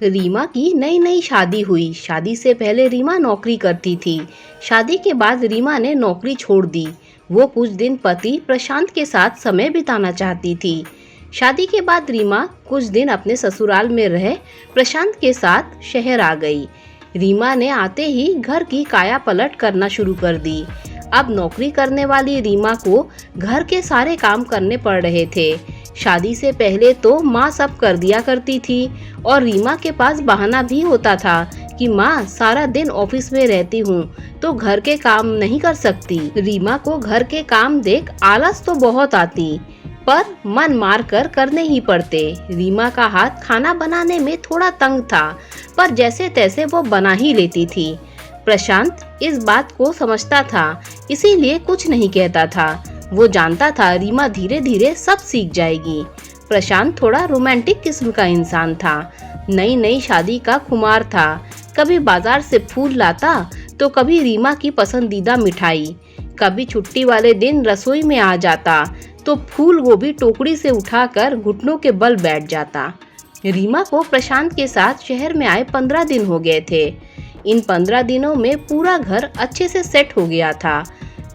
रीमा की नई नई शादी हुई। शादी से पहले रीमा नौकरी करती थी। शादी के बाद रीमा ने नौकरी छोड़ दी। वो कुछ दिन पति प्रशांत के साथ समय बिताना चाहती थी। शादी के बाद रीमा कुछ दिन अपने ससुराल में रह प्रशांत के साथ शहर आ गई। रीमा ने आते ही घर की काया पलट करना शुरू कर दी। अब नौकरी करने वाली रीमा को घर के सारे काम करने पड़ रहे थे। शादी से पहले तो माँ सब कर दिया करती थी और रीमा के पास बहाना भी होता था कि माँ सारा दिन ऑफिस में रहती हूँ तो घर के काम नहीं कर सकती। रीमा को घर के काम देख आलस तो बहुत आती पर मन मार कर करने ही पड़ते। रीमा का हाथ खाना बनाने में थोड़ा तंग था पर जैसे तैसे वो बना ही लेती थी। प्रशांत इस बात को समझता था, इसीलिए कुछ नहीं कहता था। वो जानता था रीमा धीरे धीरे सब सीख जाएगी। प्रशांत थोड़ा रोमांटिक किस्म का इंसान था। नई नई शादी का खुमार था। कभी बाजार से फूल लाता तो कभी रीमा की पसंदीदा मिठाई। कभी छुट्टी वाले दिन रसोई में आ जाता तो फूल गोभी टोकरी से उठाकर घुटनों के बल बैठ जाता। रीमा को प्रशांत के साथ शहर में आए 15 दिन हो गए थे। इन 15 दिनों में पूरा घर अच्छे से सेट हो गया था।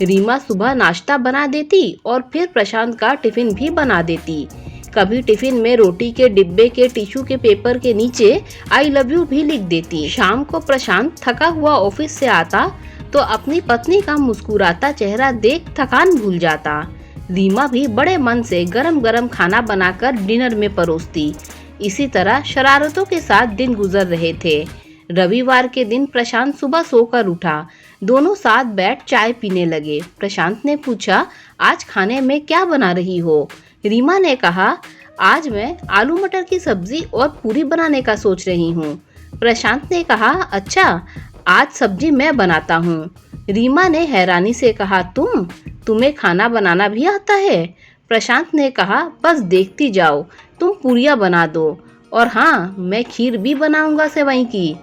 रीमा सुबह नाश्ता बना देती और फिर प्रशांत का टिफिन भी बना देती। कभी टिफिन में रोटी के डिब्बे के टिश्यू के पेपर के नीचे आई लव यू भी लिख देती। शाम को प्रशांत थका हुआ ऑफिस से आता तो अपनी पत्नी का मुस्कुराता चेहरा देख थकान भूल जाता। रीमा भी बड़े मन से गरम गरम खाना बनाकर डिनर में परोसती। इसी तरह शरारतों के साथ दिन गुजर रहे थे। रविवार के दिन प्रशांत सुबह सोकर उठा। दोनों साथ बैठ चाय पीने लगे। प्रशांत ने पूछा, आज खाने में क्या बना रही हो? रीमा ने कहा, आज मैं आलू मटर की सब्जी और पूरी बनाने का सोच रही हूँ। प्रशांत ने कहा, अच्छा, आज सब्जी मैं बनाता हूँ। रीमा ने हैरानी से कहा, तुम्हें खाना बनाना भी आता है? प्रशांत ने कहा, बस देखती जाओ, तुम पूरियाँ बना दो और हाँ, मैं खीर भी बनाऊंगा सेवई की।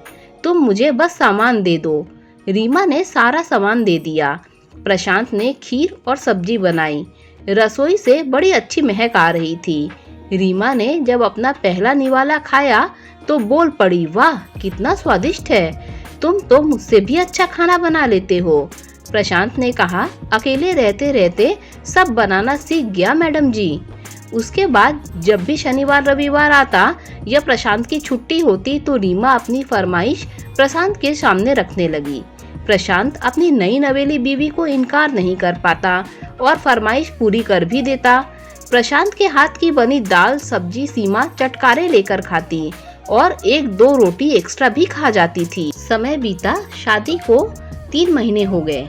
तुम मुझे बस सामान दे दो। रीमा ने सारा सामान दे दिया। प्रशांत ने खीर और सब्जी बनाई। रसोई से बड़ी अच्छी महक आ रही थी। रीमा ने जब अपना पहला निवाला खाया तो बोल पड़ी, वाह कितना स्वादिष्ट है, तुम तो मुझसे भी अच्छा खाना बना लेते हो। प्रशांत ने कहा, अकेले रहते रहते सब बनाना सीख गया मैडम जी। उसके बाद जब भी शनिवार रविवार आता या प्रशांत की छुट्टी होती तो रीमा अपनी फरमाइश प्रशांत के सामने रखने लगी। प्रशांत अपनी नई नवेली बीवी को इनकार नहीं कर पाता और फरमाइश पूरी कर भी देता। प्रशांत के हाथ की बनी दाल सब्जी सीमा चटकारे लेकर खाती और 1-2 रोटी एक्स्ट्रा भी खा जाती थी। समय बीता, शादी को 3 महीने हो गए।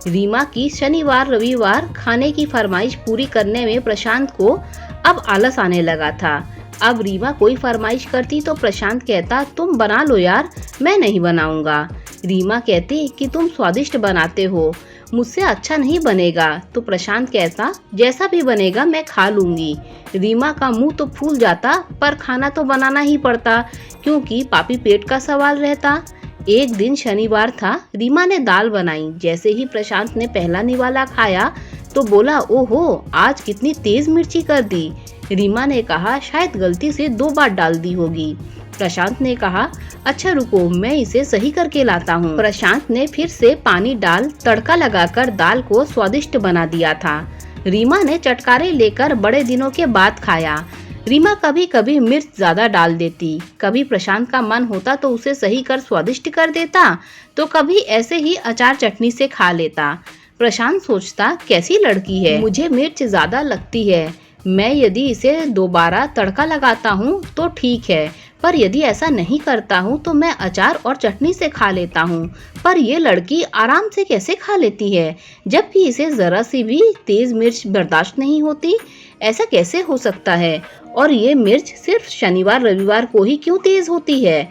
रीमा की शनिवार रविवार खाने की फरमाइश पूरी करने में प्रशांत को अब आलस आने लगा था। अब रीमा कोई फरमाइश करती तो प्रशांत कहता, तुम बना लो यार, मैं नहीं बनाऊंगा। रीमा कहती कि तुम स्वादिष्ट बनाते हो, मुझसे अच्छा नहीं बनेगा तो प्रशांत कहता, जैसा भी बनेगा मैं खा लूंगी। रीमा का मुंह तो फूल जाता पर खाना तो बनाना ही पड़ता क्योंकि पापी पेट का सवाल रहता। एक दिन शनिवार था। रीमा ने दाल बनाई। जैसे ही प्रशांत ने पहला निवाला खाया तो बोला, ओहो, आज कितनी तेज मिर्ची कर दी। रीमा ने कहा, शायद गलती से 2 बार डाल दी होगी। प्रशांत ने कहा, अच्छा रुको, मैं इसे सही करके लाता हूँ। प्रशांत ने फिर से पानी डाल तड़का लगाकर दाल को स्वादिष्ट बना दिया था। रीमा ने चटकारे लेकर बड़े दिनों के बाद खाया। रीमा कभी कभी मिर्च ज्यादा डाल देती, कभी प्रशांत का मन होता तो उसे सही कर स्वादिष्ट कर देता तो कभी ऐसे ही अचार चटनी से खा लेता। प्रशांत सोचता, कैसी लड़की है, मुझे मिर्च ज्यादा लगती है, मैं यदि इसे दोबारा तड़का लगाता हूँ तो ठीक है, पर यदि ऐसा नहीं करता हूँ तो मैं अचार और चटनी से खा लेता हूँ। पर ये लड़की आराम से कैसे खा लेती है जबकि इसे जरा सी भी तेज मिर्च बर्दाश्त नहीं होती? ऐसा कैसे हो सकता है? और ये मिर्च सिर्फ शनिवार रविवार को ही क्यों तेज होती है?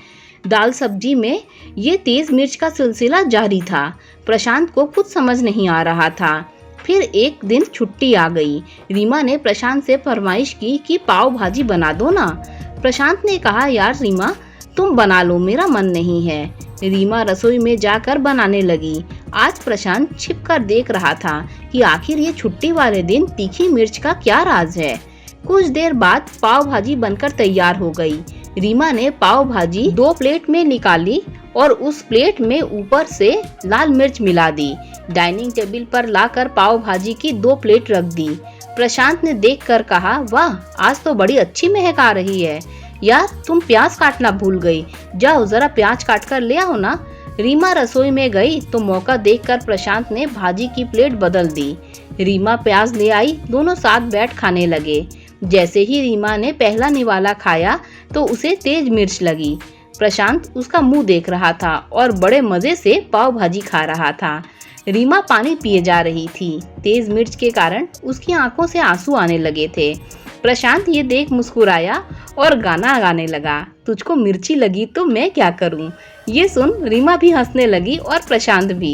दाल सब्जी में ये तेज मिर्च का सिलसिला जारी था। प्रशांत को कुछ समझ नहीं आ रहा था। फिर एक दिन छुट्टी आ गई। रीमा ने प्रशांत से फरमाइश की कि पाव भाजी बना दो ना। प्रशांत ने कहा, यार रीमा, तुम बना लो, मेरा मन नहीं है। रीमा रसोई में जाकर बनाने लगी। आज प्रशांत छिपकर देख रहा था कि आखिर ये छुट्टी वाले दिन तीखी मिर्च का क्या राज है। कुछ देर बाद पाव भाजी बनकर तैयार हो गई। रीमा ने पाव भाजी 2 प्लेट में निकाली और उस प्लेट में ऊपर से लाल मिर्च मिला दी। डाइनिंग टेबल पर लाकर पाव भाजी की 2 प्लेट रख दी। प्रशांत ने देखकर कहा, वाह, आज तो बड़ी अच्छी महक आ रही है। यार, तुम प्याज काटना भूल गई, जाओ जरा प्याज काट कर ले आओ ना। रीमा रसोई में गई तो मौका देखकर प्रशांत ने भाजी की प्लेट बदल दी। रीमा प्याज ले आई, दोनों साथ बैठ खाने लगे। जैसे ही रीमा ने पहला निवाला खाया तो उसे तेज मिर्च लगी। प्रशांत उसका मुंह देख रहा था और बड़े मजे से पाव भाजी खा रहा था। रीमा पानी पिए जा रही थी। तेज मिर्च के कारण उसकी आंखों से आंसू आने लगे थे। प्रशांत ये देख मुस्कुराया और गाना गाने लगा, तुझको मिर्ची लगी तो मैं क्या करूं। ये सुन रीमा भी हंसने लगी और प्रशांत भी।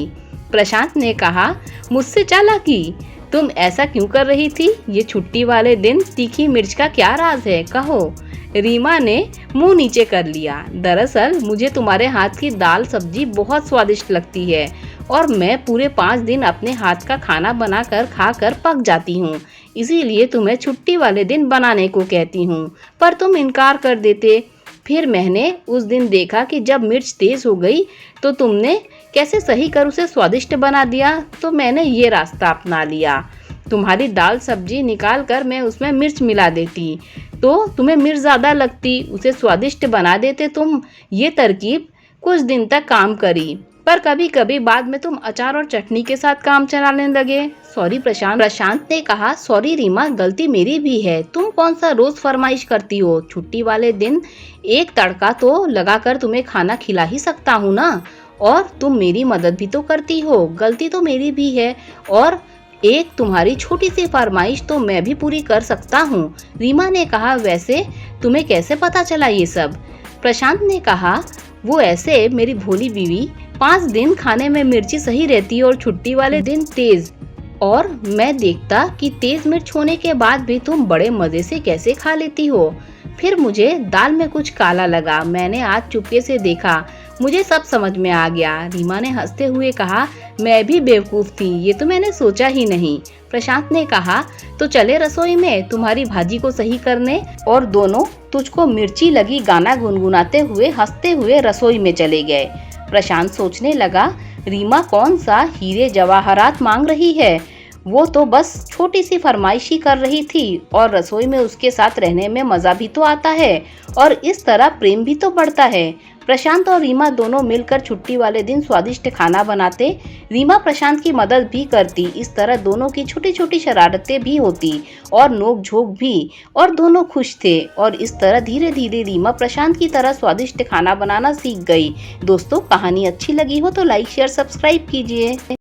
प्रशांत ने कहा, मुझसे चालाकी, तुम ऐसा क्यों कर रही थी? ये छुट्टी वाले दिन तीखी मिर्च का क्या राज है, कहो। रीमा ने मुंह नीचे कर लिया। दरअसल मुझे तुम्हारे हाथ की दाल सब्जी बहुत स्वादिष्ट लगती है और मैं पूरे 5 दिन अपने हाथ का खाना बनाकर खाकर पक जाती हूँ, इसीलिए तुम्हें छुट्टी वाले दिन बनाने को कहती हूँ, पर तुम इनकार कर देते। फिर मैंने उस दिन देखा कि जब मिर्च तेज हो गई तो तुमने कैसे सही कर उसे स्वादिष्ट बना दिया, तो मैंने ये रास्ता अपना लिया। तुम्हारी दाल सब्जी निकाल कर मैं उसमें मिर्च मिला देती तो तुम्हें मिर्च ज़्यादा लगती, उसे स्वादिष्ट बना देते तुम। ये तरकीब कुछ दिन तक काम करी, पर कभी कभी बाद में तुम अचार और चटनी के साथ काम चलाने लगे। सॉरी प्रशांत ने कहा, सॉरी रीमा, गलती मेरी भी है। तुम कौन सा रोज फरमाइश करती हो? छुट्टी वाले दिन एक तड़का तो लगाकर तुम्हें खाना खिला ही सकता हूँ ना, और तुम मेरी मदद भी तो करती हो। गलती तो मेरी भी है और एक तुम्हारी छोटी सी फरमाइश तो मैं भी पूरी कर सकता हूँ। रीमा ने कहा, वैसे तुम्हें कैसे पता चला ये सब? प्रशांत ने कहा, वो ऐसे मेरी भोली बीवी, 5 दिन खाने में मिर्ची सही रहती और छुट्टी वाले दिन तेज, और मैं देखता कि तेज मिर्च होने के बाद भी तुम बड़े मजे से कैसे खा लेती हो। फिर मुझे दाल में कुछ काला लगा, मैंने आज चुपके से देखा, मुझे सब समझ में आ गया। रीमा ने हंसते हुए कहा, मैं भी बेवकूफ थी, ये तो मैंने सोचा ही नहीं। प्रशांत ने कहा, तो चले रसोई में तुम्हारी भाजी को सही करने। और दोनों तुझको मिर्ची लगी गाना गुनगुनाते हुए हंसते हुए रसोई में चले गए। प्रशांत सोचने लगा, रीमा कौन सा हीरे जवाहरात मांग रही है, वो तो बस छोटी सी फरमाइश ही कर रही थी, और रसोई में उसके साथ रहने में मज़ा भी तो आता है और इस तरह प्रेम भी तो बढ़ता है। प्रशांत और रीमा दोनों मिलकर छुट्टी वाले दिन स्वादिष्ट खाना बनाते। रीमा प्रशांत की मदद भी करती। इस तरह दोनों की छोटी छोटी शरारतें भी होती और नोक झोंक भी, और दोनों खुश थे। और इस तरह धीरे धीरे रीमा प्रशांत की तरह स्वादिष्ट खाना बनाना सीख गई। दोस्तों, कहानी अच्छी लगी हो तो लाइक शेयर सब्सक्राइब कीजिए।